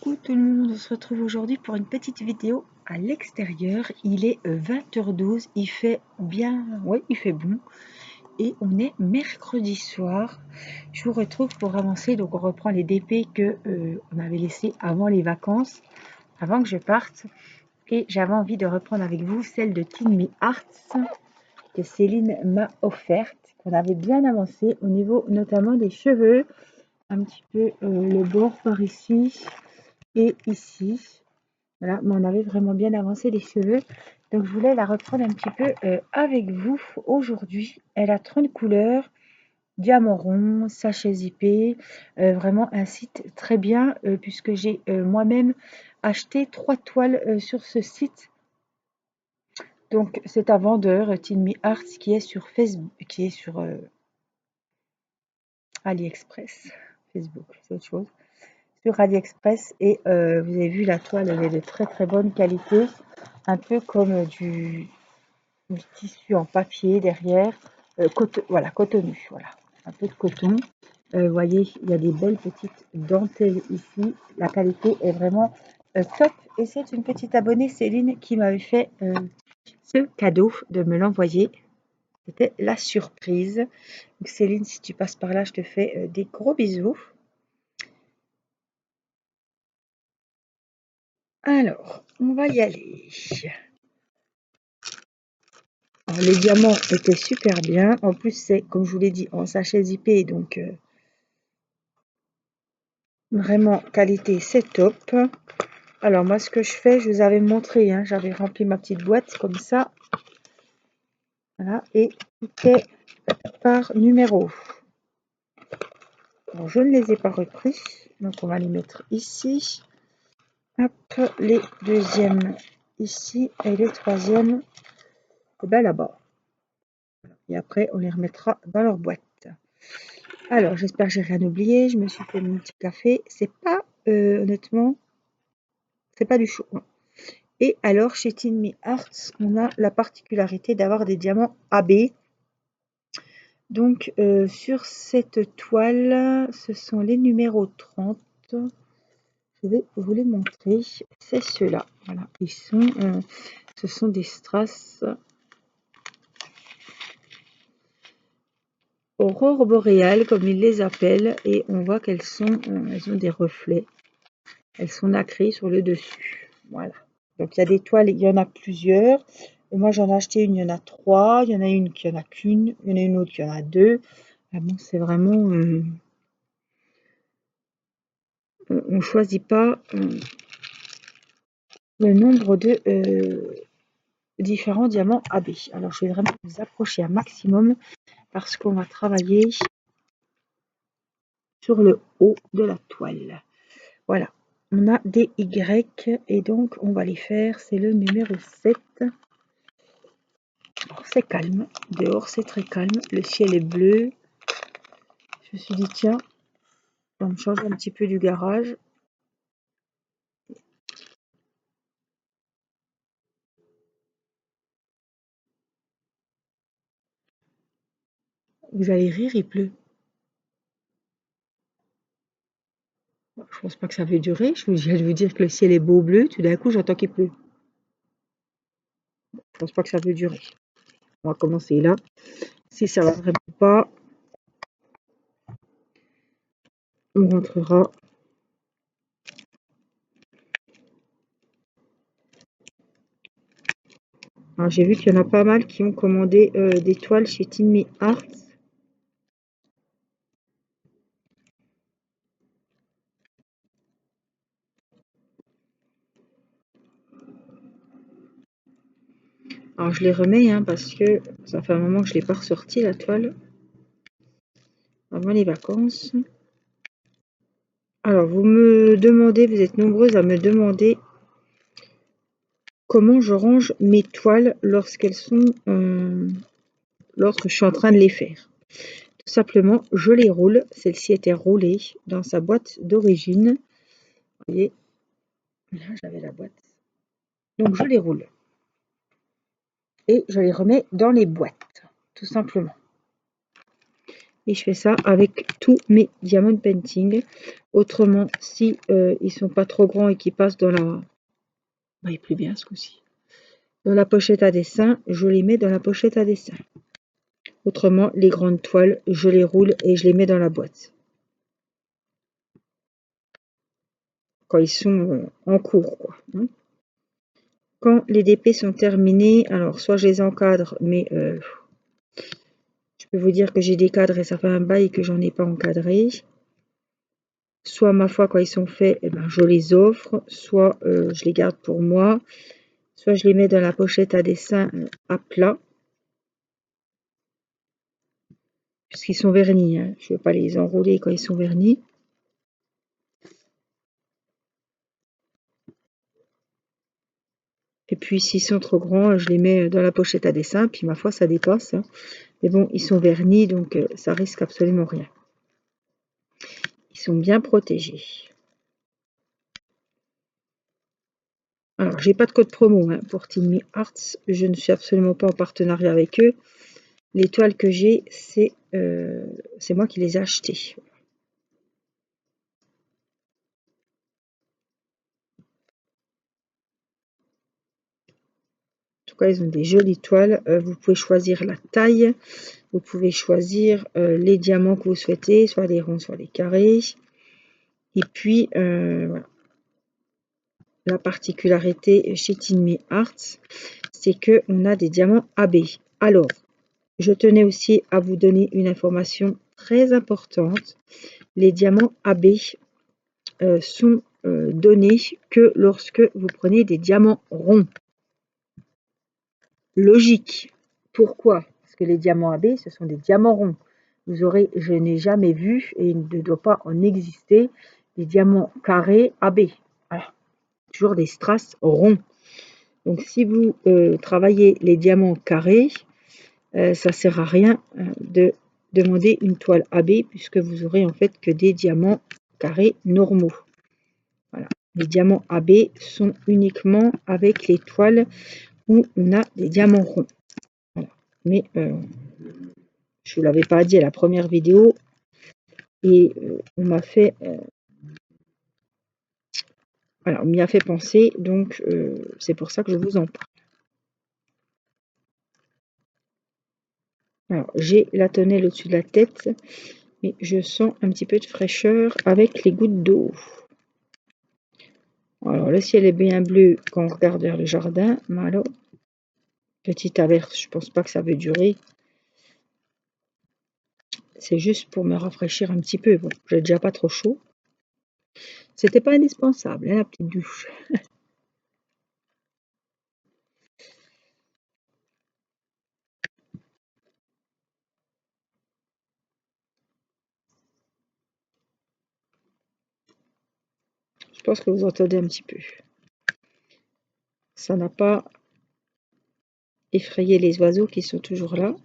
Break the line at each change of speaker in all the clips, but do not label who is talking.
Coucou tout le monde, on se retrouve aujourd'hui pour une petite vidéo à l'extérieur. Il est 20h12, il fait bien, ouais, il fait bon et on est mercredi soir. Je vous retrouve pour avancer, donc on reprend les DP que on avait laissés avant les vacances, avant que je parte. Et j'avais envie de reprendre avec vous celle de Teen Me Arts que Céline m'a offerte, qu'on avait bien avancé au niveau notamment des cheveux, un petit peu le bord par ici et ici. Voilà, mais on avait vraiment bien avancé les cheveux. Donc je voulais la reprendre un petit peu avec vous aujourd'hui. Elle a 30 couleurs, diamant rond, sachet zippé. Vraiment un site très bien puisque j'ai moi-même acheté 3 toiles sur ce site. Donc c'est un vendeur, Teen Me Arts, qui est sur Facebook, qui est sur AliExpress. Facebook, c'est autre chose. Sur AliExpress et vous avez vu la toile, elle est de très très bonne qualité, un peu comme du tissu en papier derrière, voilà, cotonu, voilà, un peu de coton. Vous voyez, il y a des belles petites dentelles ici, la qualité est vraiment top et c'est une petite abonnée Céline qui m'avait fait ce cadeau de me l'envoyer. C'était la surprise. Donc Céline, si tu passes par là, je te fais des gros bisous. Alors, on va y aller. Alors, les diamants étaient super bien. En plus, c'est, comme je vous l'ai dit, en sachet zippé. Donc, vraiment, qualité, c'est top. Alors, moi, ce que je fais, je vous avais montré. Hein, j'avais rempli ma petite boîte comme ça. Voilà. Et tout est par numéro. Bon, je ne les ai pas repris. Donc, on va les mettre ici. Hop, les deuxièmes ici. Et les troisièmes, ben, là-bas. Et après, on les remettra dans leur boîte. Alors, j'espère que j'ai rien oublié. Je me suis fait mon petit café. C'est pas, honnêtement, c'est pas du chaud. Et alors, chez Teen Me Arts, on a la particularité d'avoir des diamants AB. Donc, sur cette toile, ce sont les numéros 30. Je vais vous les montrer. C'est ceux-là. Voilà, ils sont, ce sont des strass aurore boréale, comme ils les appellent, et on voit qu'elles sont, elles ont des reflets. Elles sont nacrées sur le dessus. Voilà. Donc il y a des toiles, il y en a plusieurs. Et moi j'en ai acheté une, il y en a 3. Il y en a une qui en a qu'une. Il y en a une autre qui en a 2. Ah bon, c'est vraiment... on ne choisit pas le nombre de différents diamants AB. Alors je vais vraiment vous approcher un maximum parce qu'on va travailler sur le haut de la toile. Voilà. On a des Y et donc on va les faire. C'est le numéro 7. C'est calme, dehors c'est très calme, le ciel est bleu. Je me suis dit tiens, on va me changer un petit peu du garage. Vous allez rire, il pleut. Je pense pas que ça va durer, je veux dire que le ciel est beau bleu, tout d'un coup j'entends qu'il pleut. Je pense pas que ça va durer. On va commencer là. Si ça va vraiment pas, on rentrera. Alors j'ai vu qu'il y en a pas mal qui ont commandé des toiles chez Teen Me Arts. Alors je les remets hein, parce que ça fait un moment que je l'ai pas ressorti la toile. Avant les vacances. Alors vous me demandez, vous êtes nombreuses à me demander comment je range mes toiles lorsqu'elles sont lorsque je suis en train de les faire. Tout simplement, je les roule. Celle-ci était roulée dans sa boîte d'origine. Vous voyez, là j'avais la boîte. Donc je les roule. Et je les remets dans les boîtes, tout simplement. Et je fais ça avec tous mes diamond painting. Autrement, si ils sont pas trop grands et qu'ils passent dans la... il est plus bien ce coup-ci. Dans la pochette à dessin, je les mets dans la pochette à dessin. Autrement, les grandes toiles, je les roule et je les mets dans la boîte. Quand ils sont en cours, quoi. Quand les DP sont terminés, alors soit je les encadre, mais je peux vous dire que j'ai des cadres et ça fait un bail que j'en ai pas encadré. Soit ma foi, quand ils sont faits, eh ben, je les offre, soit je les garde pour moi, soit je les mets dans la pochette à dessin à plat, puisqu'ils sont vernis, hein. Je ne veux pas les enrouler quand ils sont vernis. Et puis s'ils sont trop grands, je les mets dans la pochette à dessin, puis ma foi, ça dépasse, hein. Mais bon, ils sont vernis, donc ça risque absolument rien. Ils sont bien protégés. Alors, j'ai pas de code promo hein, pour Team Me Arts. Je ne suis absolument pas en partenariat avec eux. Les toiles que j'ai, c'est moi qui les ai achetées. En tout cas, ils ont des jolies toiles. Vous pouvez choisir la taille. Vous pouvez choisir les diamants que vous souhaitez, soit les ronds, soit les carrés. Et puis, voilà. La particularité chez Team Me Arts, c'est qu'on a des diamants AB. Alors, je tenais aussi à vous donner une information très importante. Les diamants AB sont donnés que lorsque vous prenez des diamants ronds. Logique. Pourquoi? Parce que les diamants AB, ce sont des diamants ronds. Vous aurez, je n'ai jamais vu, et il ne doit pas en exister, des diamants carrés AB. Voilà. Toujours des strass ronds. Donc si vous travaillez les diamants carrés, ça ne sert à rien de demander une toile AB, puisque vous aurez en fait que des diamants carrés normaux. Voilà. Les diamants AB sont uniquement avec les toiles où on a des diamants ronds. Voilà. Mais je ne vous l'avais pas dit à la première vidéo et on m'a fait voilà, on m'y a fait penser, donc c'est pour ça que je vous en parle. Alors j'ai la tonnelle au-dessus de la tête, mais je sens un petit peu de fraîcheur avec les gouttes d'eau. Alors le ciel est bien bleu quand on regarde vers le jardin, mais alors petite averse, je pense pas que ça veut durer. C'est juste pour me rafraîchir un petit peu. Bon, j'ai déjà pas trop chaud. C'était pas indispensable, hein, la petite douche. Je pense que vous entendez un petit peu. Ça n'a pas effrayé les oiseaux qui sont toujours là.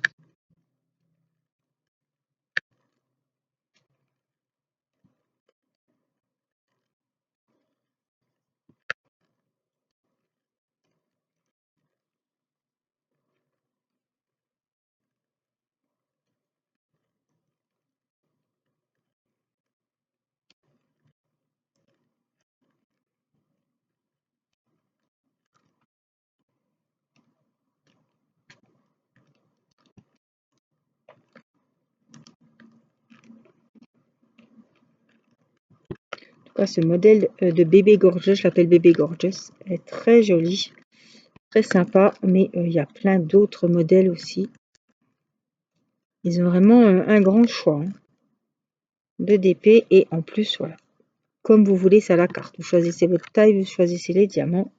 Ce modèle de bébé gorgeous, je l'appelle bébé gorgeous, est très joli, très sympa, mais il y a plein d'autres modèles aussi. Ils ont vraiment un grand choix hein, de DP et en plus, voilà, comme vous voulez, c'est à la carte. Vous choisissez votre taille, vous choisissez les diamants.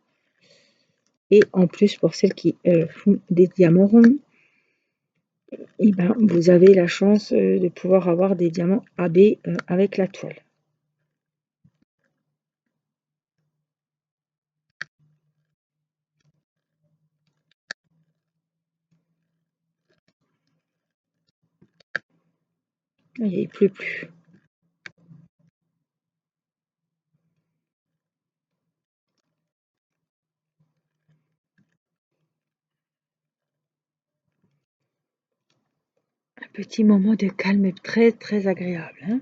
Et en plus, pour celles qui font des diamants ronds, et ben, vous avez la chance de pouvoir avoir des diamants AB avec la toile. Il pleut plus. Petit moment de calme très très agréable, hein.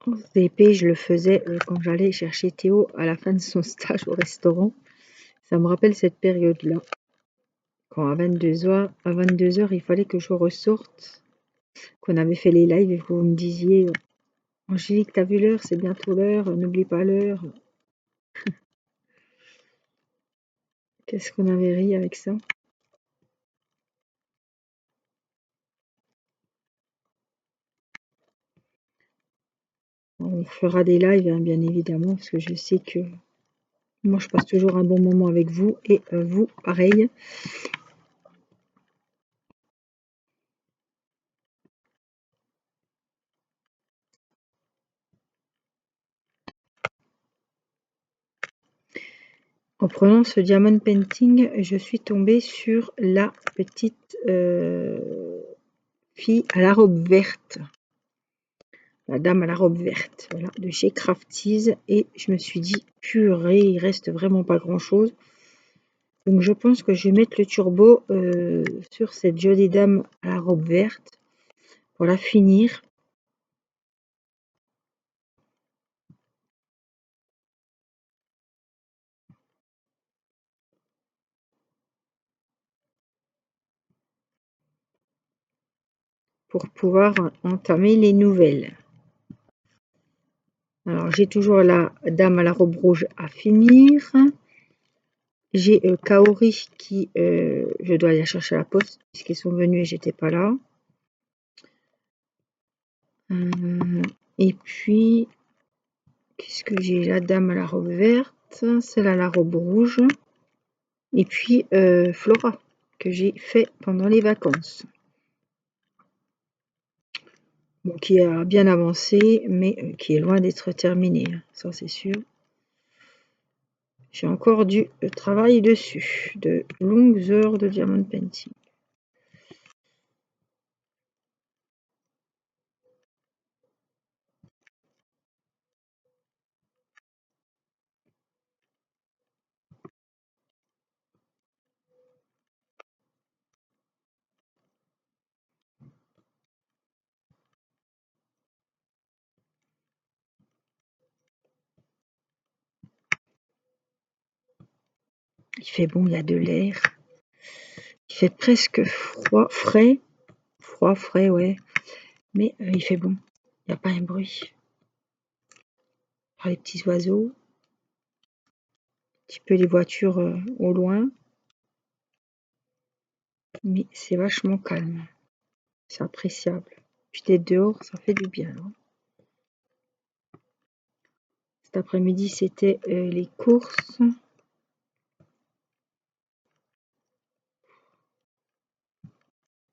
En CP, je le faisais quand j'allais chercher Théo à la fin de son stage au restaurant. Ça me rappelle cette période-là. Quand à 22h, il fallait que je ressorte, qu'on avait fait les lives et que vous me disiez Angélique, t'as vu l'heure, c'est bientôt l'heure, n'oublie pas l'heure. Qu'est-ce qu'on avait ri avec ça? On fera des lives, hein, bien évidemment, parce que je sais que moi, je passe toujours un bon moment avec vous et vous, pareil. En prenant ce diamond painting, je suis tombée sur la petite fille à la robe verte. La dame à la robe verte, voilà, de chez Crafties. Et je me suis dit, purée, il reste vraiment pas grand-chose. Donc je pense que je vais mettre le turbo sur cette jolie dame à la robe verte pour la finir. Pour pouvoir entamer les nouvelles. Alors j'ai toujours la dame à la robe rouge à finir. J'ai Kaori qui, je dois aller la chercher à la poste puisqu'ils sont venus et j'étais pas là. Et puis, qu'est-ce que j'ai? La dame à la robe verte, celle à la robe rouge. Et puis Flora, que j'ai fait pendant les vacances. Bon, qui a bien avancé, mais qui est loin d'être terminé, hein, ça c'est sûr. J'ai encore du travail dessus, de longues heures de diamond painting. Il fait bon, il y a de l'air. Il fait presque froid, frais. Froid, frais, ouais. Mais il fait bon. Il n'y a pas un bruit. Par les petits oiseaux. Un petit peu les voitures au loin. Mais c'est vachement calme. C'est appréciable. Puis d'être dehors, ça fait du bien, hein. Cet après-midi, c'était les courses.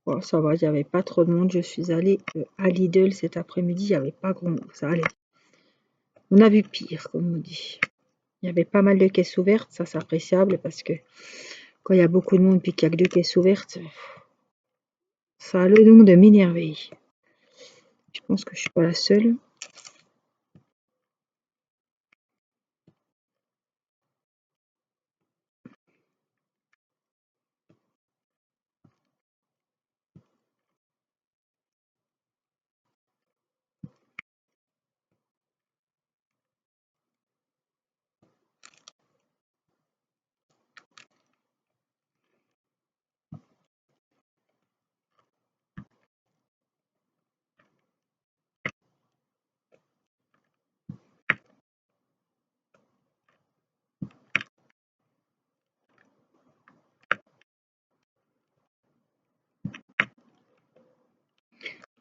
Bon, ça va, il n'y avait pas trop de monde. Je suis allée à Lidl cet après-midi. Il n'y avait pas grand monde. Ça allait. On a vu pire, comme on dit. Il y avait pas mal de caisses ouvertes. Ça, c'est appréciable parce que quand il y a beaucoup de monde et qu'il n'y a que 2 caisses ouvertes, ça a le don de m'énerver. Je pense que je suis pas la seule.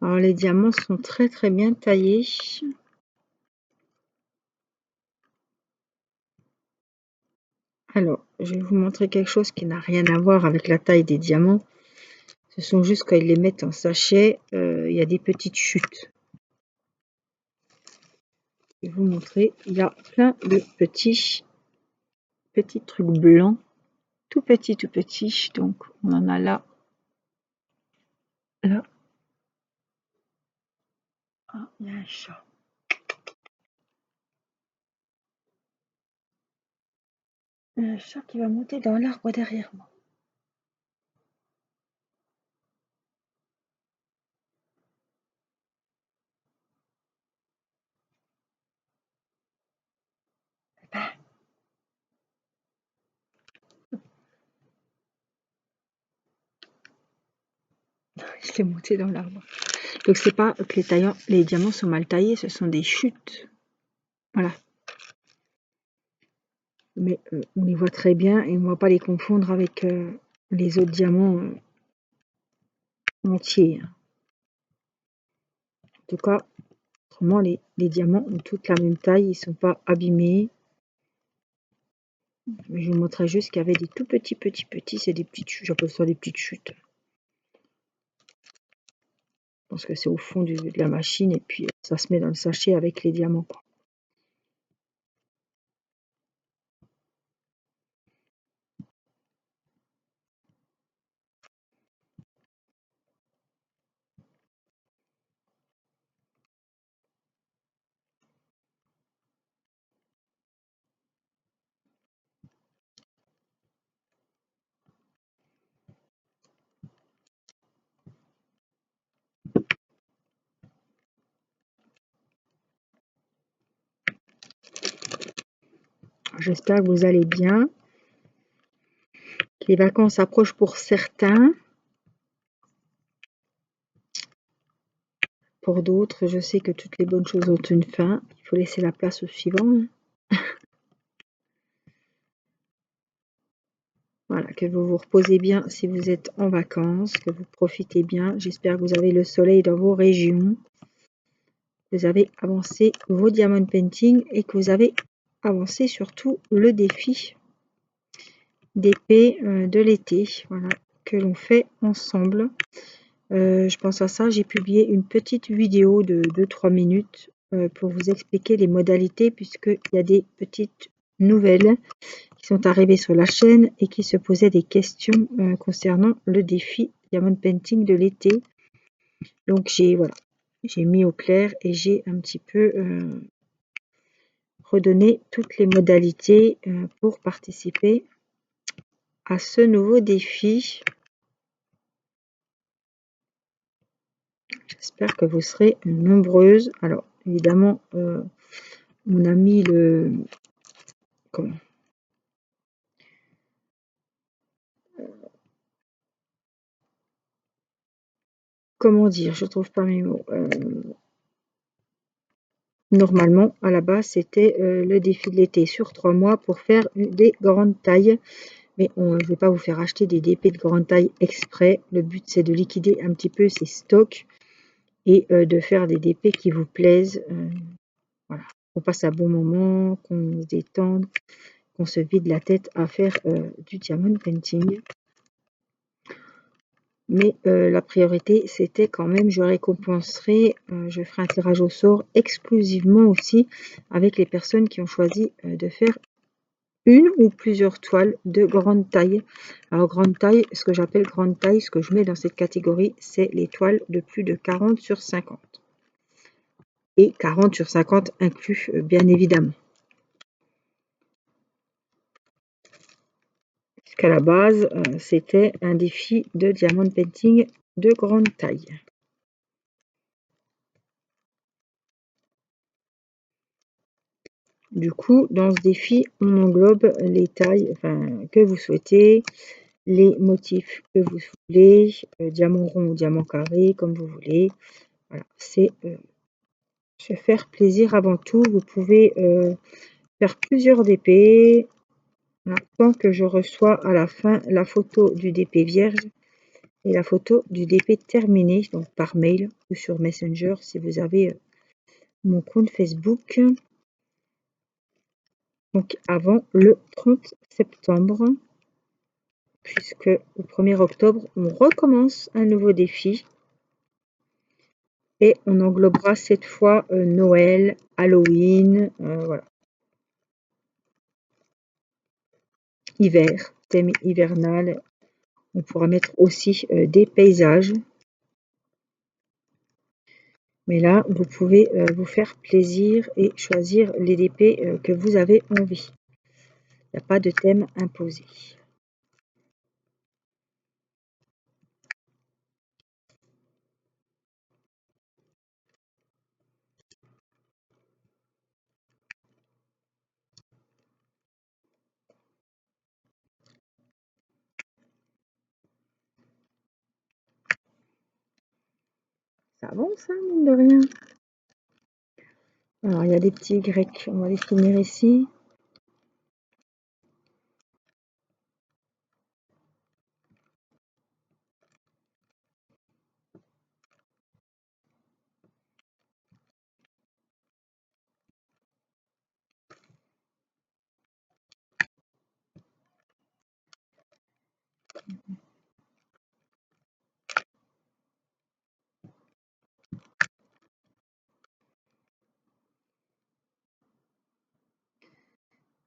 Alors les diamants sont très très bien taillés. Alors, je vais vous montrer quelque chose qui n'a rien à voir avec la taille des diamants. Ce sont juste quand ils les mettent en sachet, il y a des petites chutes. Je vais vous montrer. Il y a plein de petits trucs blancs, tout petits, donc on en a là, là. Ah, il y a un chat. Un chat qui va monter dans l'arbre derrière moi. Je l'ai monté dans l'arbre. Donc c'est pas que les diamants sont mal taillés, ce sont des chutes. Voilà. Mais on les voit très bien et on ne va pas les confondre avec les autres diamants entiers. En tout cas, autrement, les diamants ont toute la même taille, ils ne sont pas abîmés. Je vous montrerai juste qu'il y avait des tout petits, c'est des petites chutes, j'appelle ça des petites chutes. Je pense que c'est au fond de la machine et puis ça se met dans le sachet avec les diamants, quoi. J'espère que vous allez bien, que les vacances approchent pour certains. Pour d'autres, je sais que toutes les bonnes choses ont une fin. Il faut laisser la place au suivant. Voilà, que vous vous reposez bien si vous êtes en vacances, que vous profitez bien. J'espère que vous avez le soleil dans vos régions. Vous avez avancé vos diamond painting et que vous avez avancé surtout le défi d'épée de l'été, voilà, que l'on fait ensemble. Je pense à ça, j'ai publié une petite vidéo de 2-3 minutes pour vous expliquer les modalités, puisqu'il y a des petites nouvelles qui sont arrivées sur la chaîne et qui se posaient des questions concernant le défi Diamond Painting de l'été. Donc j'ai mis au clair et j'ai un petit peu redonné toutes les modalités pour participer à ce nouveau défi. J'espère que vous serez nombreuses. Alors évidemment, on a mis le... Comment dire? Je trouve pas mes mots. Normalement, à la base, c'était le défi de l'été sur 3 mois pour faire des grandes tailles. Mais je ne vais pas vous faire acheter des DP de grande taille exprès. Le but, c'est de liquider un petit peu ces stocks et de faire des DP qui vous plaisent. Voilà. On passe un bon moment, qu'on se détende, qu'on se vide la tête à faire du diamond painting. Mais la priorité, c'était quand même, je récompenserai, je ferai un tirage au sort exclusivement aussi avec les personnes qui ont choisi de faire une ou plusieurs toiles de grande taille. Alors grande taille, ce que j'appelle grande taille, ce que je mets dans cette catégorie, c'est les toiles de plus de 40 sur 50. Et 40 sur 50 inclus, bien évidemment. Puisqu'à la base, c'était un défi de diamond painting de grande taille. Du coup, dans ce défi, on englobe les tailles que vous souhaitez, les motifs que vous voulez, diamant rond ou diamant carré, comme vous voulez. Voilà, c'est se faire plaisir avant tout. Vous pouvez faire plusieurs DP. Voilà, tant que je reçois à la fin la photo du DP vierge et la photo du DP terminé, donc par mail ou sur Messenger si vous avez mon compte Facebook. Donc avant le 30 septembre, puisque au 1er octobre, on recommence un nouveau défi. Et on englobera cette fois Noël, Halloween, voilà. Hiver, thème hivernal. On pourra mettre aussi des paysages. Mais là, vous pouvez vous faire plaisir et choisir les DP que vous avez envie. Il n'y a pas de thème imposé. Ça avance, hein, mine de rien. Alors, il y a des petits grecs. On va les finir ici.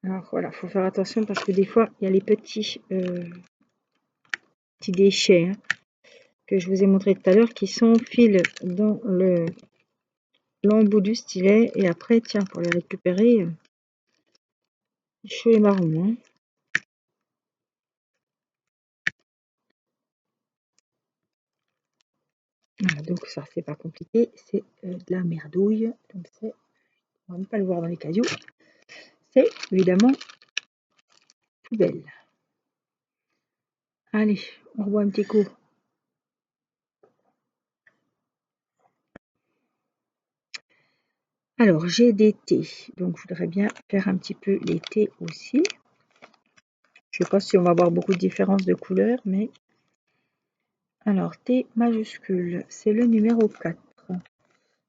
Alors voilà, il faut faire attention parce que des fois, il y a les petits déchets, hein, que je vous ai montré tout à l'heure qui s'enfilent dans l'embout du stylet. Et après, tiens, pour les récupérer, chaud et marron. Hein. Voilà, donc ça, c'est pas compliqué. C'est de la merdouille. Donc c'est, on va même pas le voir dans les cailloux. C'est évidemment poubelle. Allez, on revoit un petit coup. Alors, j'ai des thés. Donc, je voudrais bien faire un petit peu les thés aussi. Je ne sais pas si on va avoir beaucoup de différences de couleurs, mais... Alors, T majuscule, c'est le numéro 4.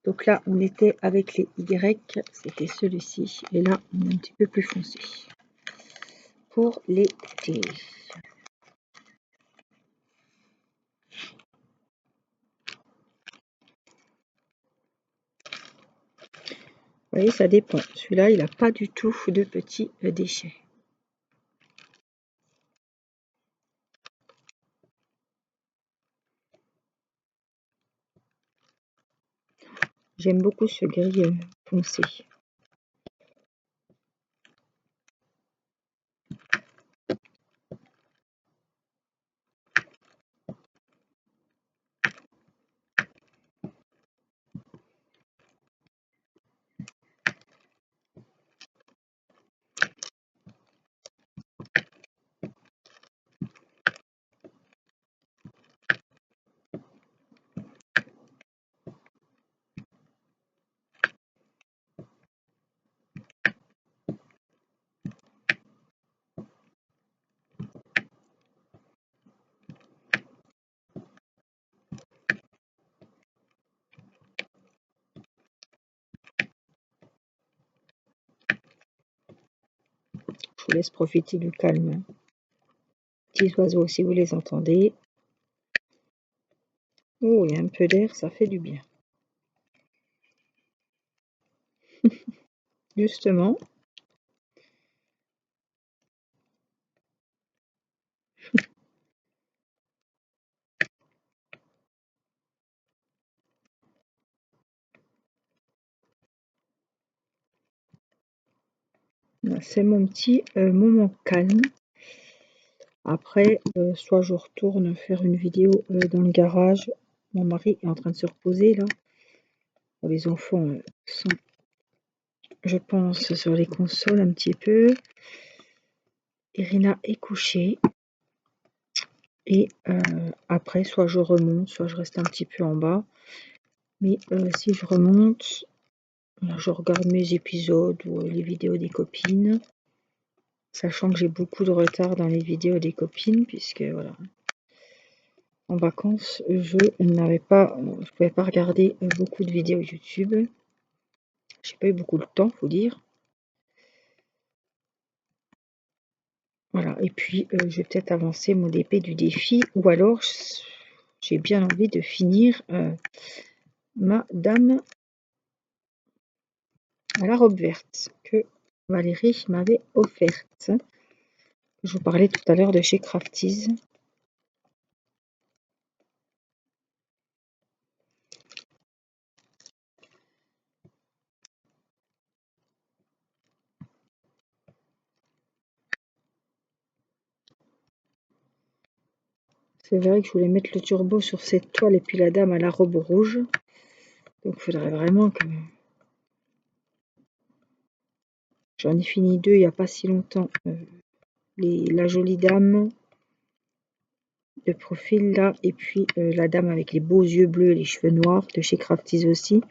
Donc là, on était avec les Y, c'était celui-ci. Et là, on est un petit peu plus foncé. Pour les T. Vous voyez, ça dépend. Celui-là, il n'a pas du tout de petits déchets. J'aime beaucoup ce gris foncé. Je vous laisse profiter du calme. Petits oiseaux, si vous les entendez. Oh, il y a un peu d'air, ça fait du bien. Justement. C'est mon petit moment calme. Après, soit je retourne faire une vidéo dans le garage. Mon mari est en train de se reposer là. Les enfants sont, je pense, sur les consoles un petit peu. Irina est couchée. Et après, soit je remonte, soit je reste un petit peu en bas. Mais si je remonte, je regarde mes épisodes ou les vidéos des copines. Sachant que j'ai beaucoup de retard dans les vidéos des copines, puisque voilà. En vacances, je pouvais pas regarder beaucoup de vidéos YouTube. J'ai pas eu beaucoup de temps, faut dire. Voilà, et puis je vais peut-être avancer mon DP du défi, ou alors j'ai bien envie de finir ma dame à la robe verte que Valérie m'avait offerte. Je vous parlais tout à l'heure de chez Crafties. C'est vrai que je voulais mettre le turbo sur cette toile et puis la dame à la robe rouge. Donc il faudrait vraiment que... J'en ai fini deux il n'y a pas si longtemps. La jolie dame de profil là. Et puis la dame avec les beaux yeux bleus et les cheveux noirs de chez Crafties aussi.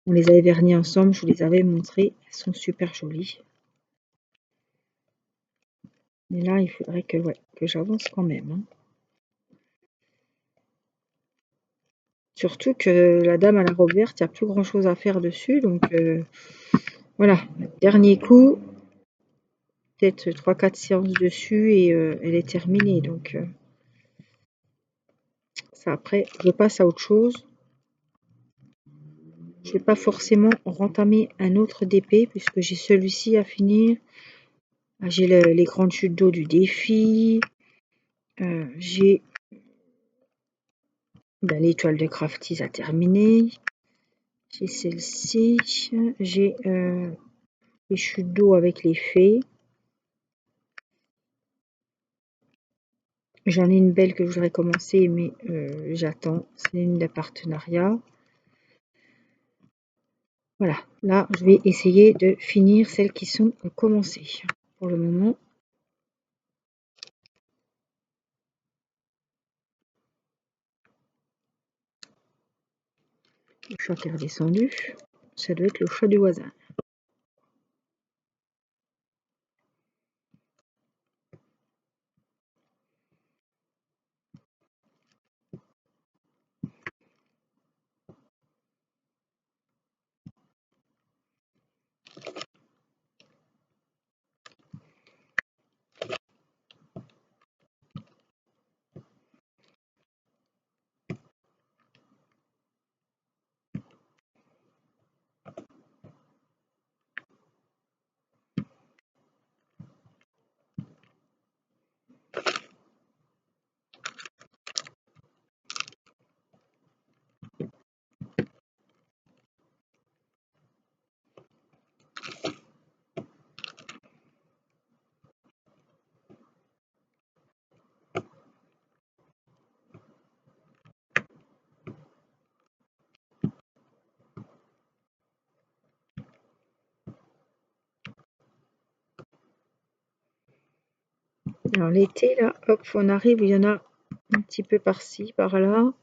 On les avait vernis ensemble, je vous les avais montrées. Elles sont super jolies. Mais là, il faudrait que, ouais, que j'avance quand même. Hein. Surtout que la dame à la robe verte, il n'y a plus grand chose à faire dessus. Donc voilà, dernier coup. Peut-être 3-4 séances dessus et elle est terminée. Donc ça après, je passe à autre chose. Je ne vais pas forcément rentamer un autre DP puisque j'ai celui-ci à finir. J'ai les grandes chutes d'eau du défi. J'ai l'étoile de Crafties à terminer. J'ai celle-ci. J'ai les chutes d'eau avec les fées. J'en ai une belle que je voudrais commencer, mais j'attends. C'est une de partenariat. Voilà, là, je vais essayer de finir celles qui sont commencées. Pour le moment, le chat qui est redescendu, ça doit être le chat du voisin. Alors l'été, là, hop, on arrive, il y en a un petit peu par-ci, par-là.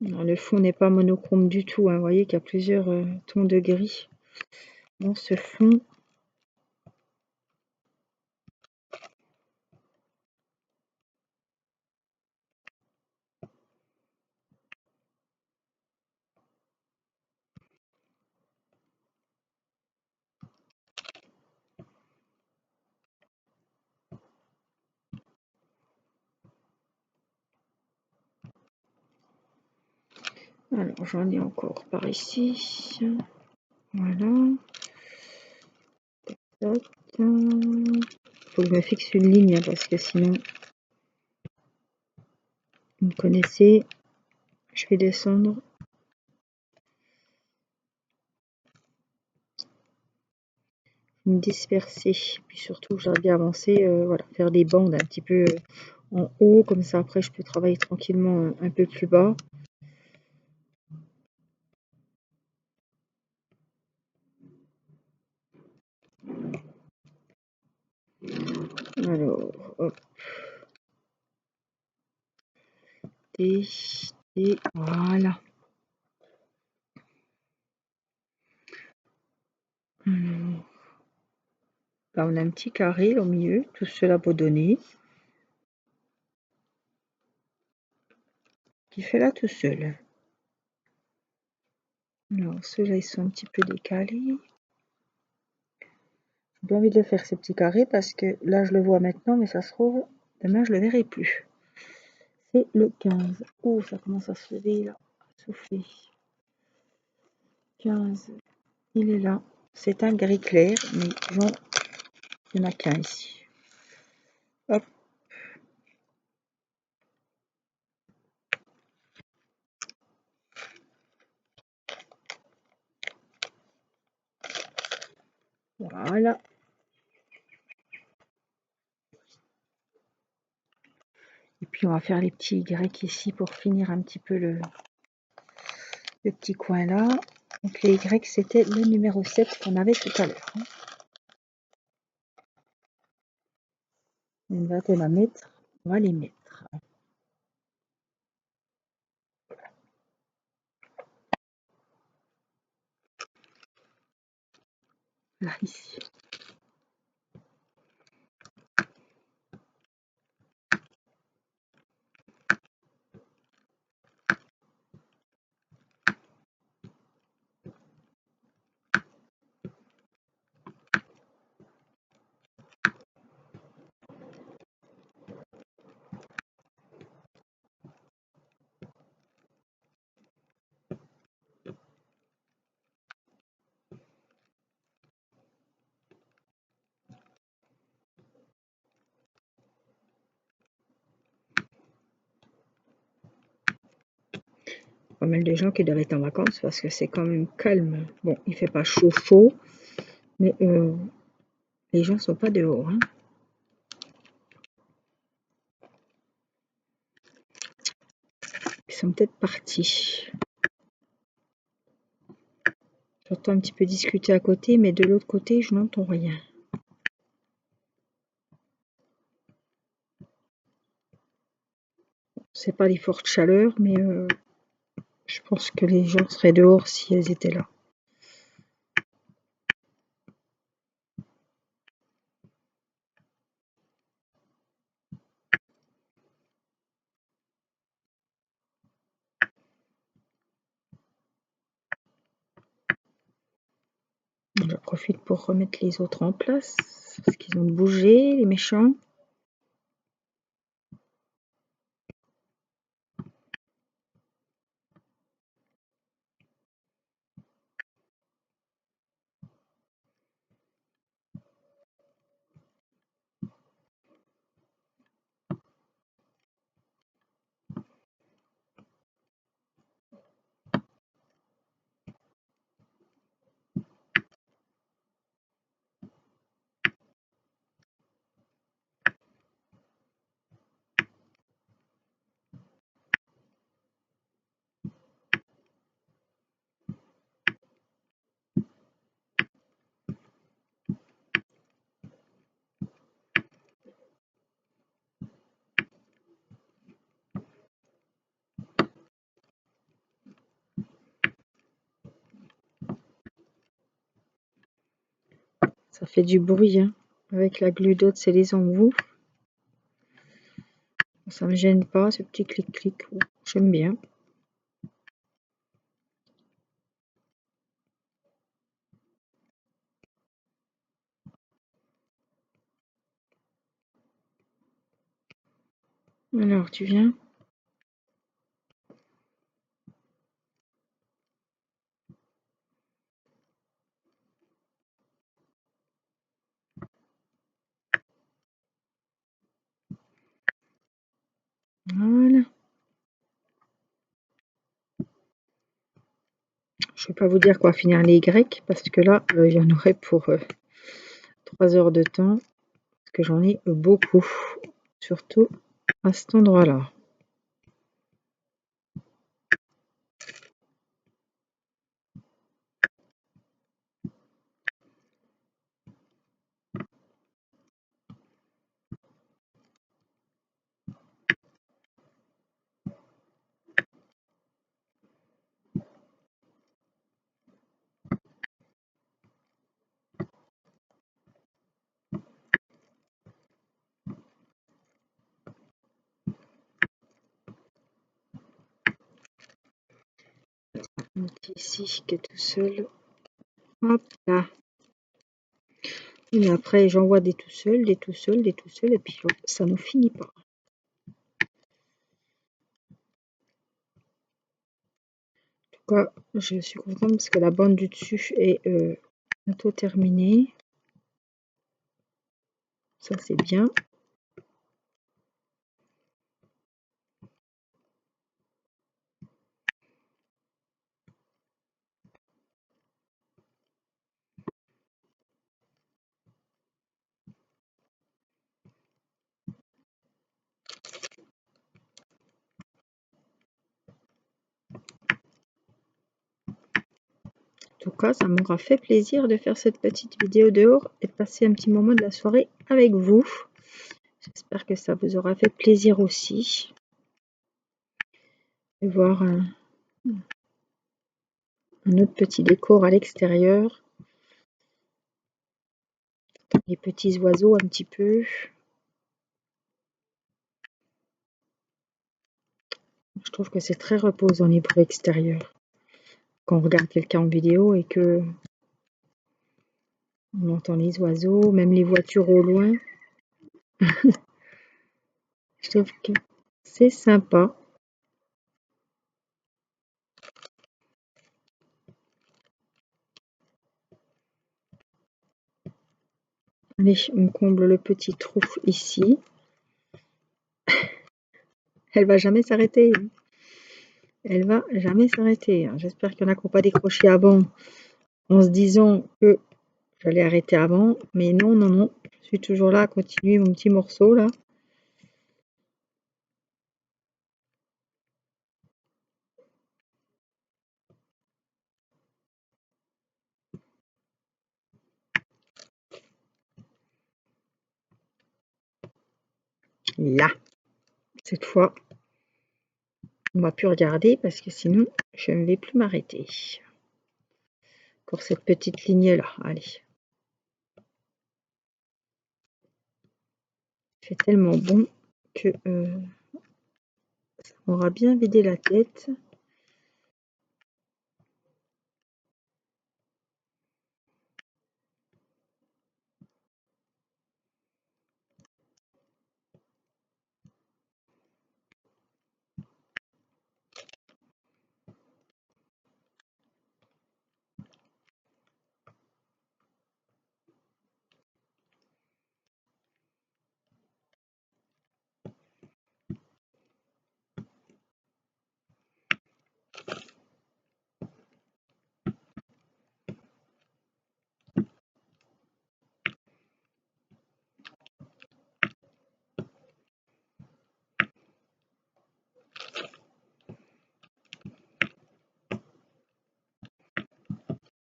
Le fond n'est pas monochrome du tout, hein. Vous voyez qu'il y a plusieurs tons de gris dans ce fond. Alors j'en ai encore par ici. Voilà. Tac. Faut que je me fixe une ligne hein, parce que sinon, vous me connaissez, je vais descendre. Me disperser. Puis surtout, j'aurais bien avancé, voilà, faire des bandes un petit peu en haut, comme ça après je peux travailler tranquillement un peu plus bas. Alors, hop. Et voilà. Alors, là, on a un petit carré au milieu, tout cela abandonné, qui fait là tout seul. Alors, ceux-là, ils sont un petit peu décalés. J'ai bien envie de le faire ces petits carrés parce que là, je le vois maintenant, mais ça se trouve, demain, je le verrai plus. c'est le 15. Oh, ça commence à se lever là, à souffler. 15, il est là. C'est un gris clair, mais bon, il n'y en a qu'un ici. Hop. Voilà. Et puis on va faire les petits Y ici pour finir un petit peu le petit coin là. Donc les Y c'était le numéro 7 qu'on avait tout à l'heure. Une vingtaine à mettre, on va les mettre. Là ici. Pas mal de gens qui doivent être en vacances parce que c'est quand même calme. Bon, il fait pas chaud chaud, mais les gens sont pas dehors. Hein. Ils sont peut-être partis. J'entends un petit peu discuter à côté, mais de l'autre côté, je n'entends rien. C'est pas des fortes chaleurs, mais je pense que les gens seraient dehors si elles étaient là. J'en profite pour remettre les autres en place, parce qu'ils ont bougé, les méchants. Ça fait du bruit, hein. Avec la glu d'eau, c'est les embouts. Ça me gêne pas, ce petit clic-clic. J'aime bien. Alors, tu viens? Voilà. Je ne vais pas vous dire quoi finir les Y, parce que là, il y en aurait pour 3 heures de temps, parce que j'en ai beaucoup, surtout à cet endroit-là. Donc ici, qui est tout seul. Hop là. Et après, j'envoie des tout seuls, des tout seuls, des tout seuls, et puis ça ne finit pas. cas, je suis contente parce que la bande du dessus est bientôt terminée. Ça, c'est bien. En tout cas, ça m'aura fait plaisir de faire cette petite vidéo dehors et de passer un petit moment de la soirée avec vous. J'espère que ça vous aura fait plaisir aussi de voir un autre petit décor à l'extérieur. Les petits oiseaux un petit peu. Je trouve que c'est très reposant les bruits extérieurs. Quand on regarde quelqu'un en vidéo et que on entend les oiseaux, même les voitures au loin. Je trouve que c'est sympa. Allez, on comble le petit trou ici. Elle va jamais s'arrêter. Elle va jamais s'arrêter. J'espère qu'il y en a qui n'ont pas décroché avant en se disant que j'allais arrêter avant. Mais non, non, non. Je suis toujours là à continuer mon petit morceau là. Là. Cette fois, on va plus regarder parce que sinon, je ne vais plus m'arrêter. Encore cette petite ligne là. Allez. C'est tellement bon que ça m'aura bien vidé la tête.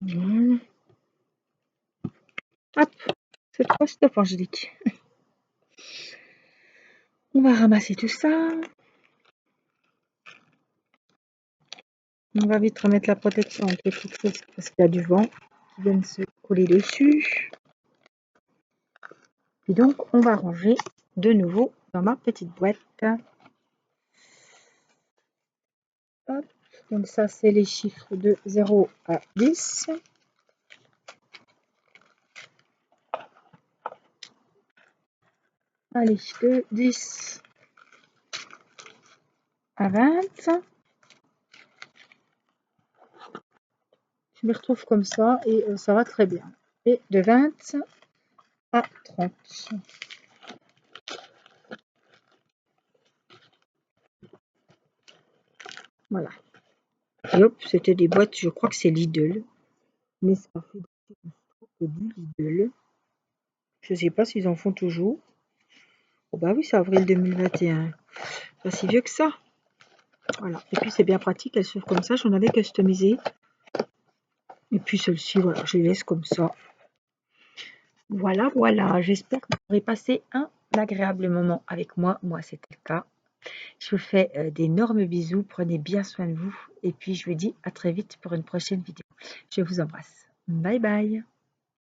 Voilà. Hop, cette fois stop Angélique. On va ramasser tout ça. On va vite remettre la protection en petit risque parce qu'il y a du vent qui vient de se coller dessus. Et donc, on va ranger de nouveau dans ma petite boîte. Hop. Donc ça, c'est les chiffres de 0 à 10. Allez, de 10 à 20. Je me retrouve comme ça et ça va très bien. Et de 20 à 30. Voilà. Et hop, c'était des boîtes, je crois que c'est Lidl. Mais ça fait du Lidl. Je ne sais pas s'ils en font toujours. Oh bah oui, c'est avril 2021. Pas si vieux que ça. Voilà. Et puis c'est bien pratique, elles s'ouvrent comme ça. J'en avais customisé. Et puis celle-ci, voilà, je les laisse comme ça. Voilà, voilà. J'espère que vous aurez passé un agréable moment avec moi. Moi, c'était le cas. Je vous fais d'énormes bisous. Prenez bien soin de vous. Et puis je vous dis à très vite pour une prochaine vidéo. Je vous embrasse. Bye bye.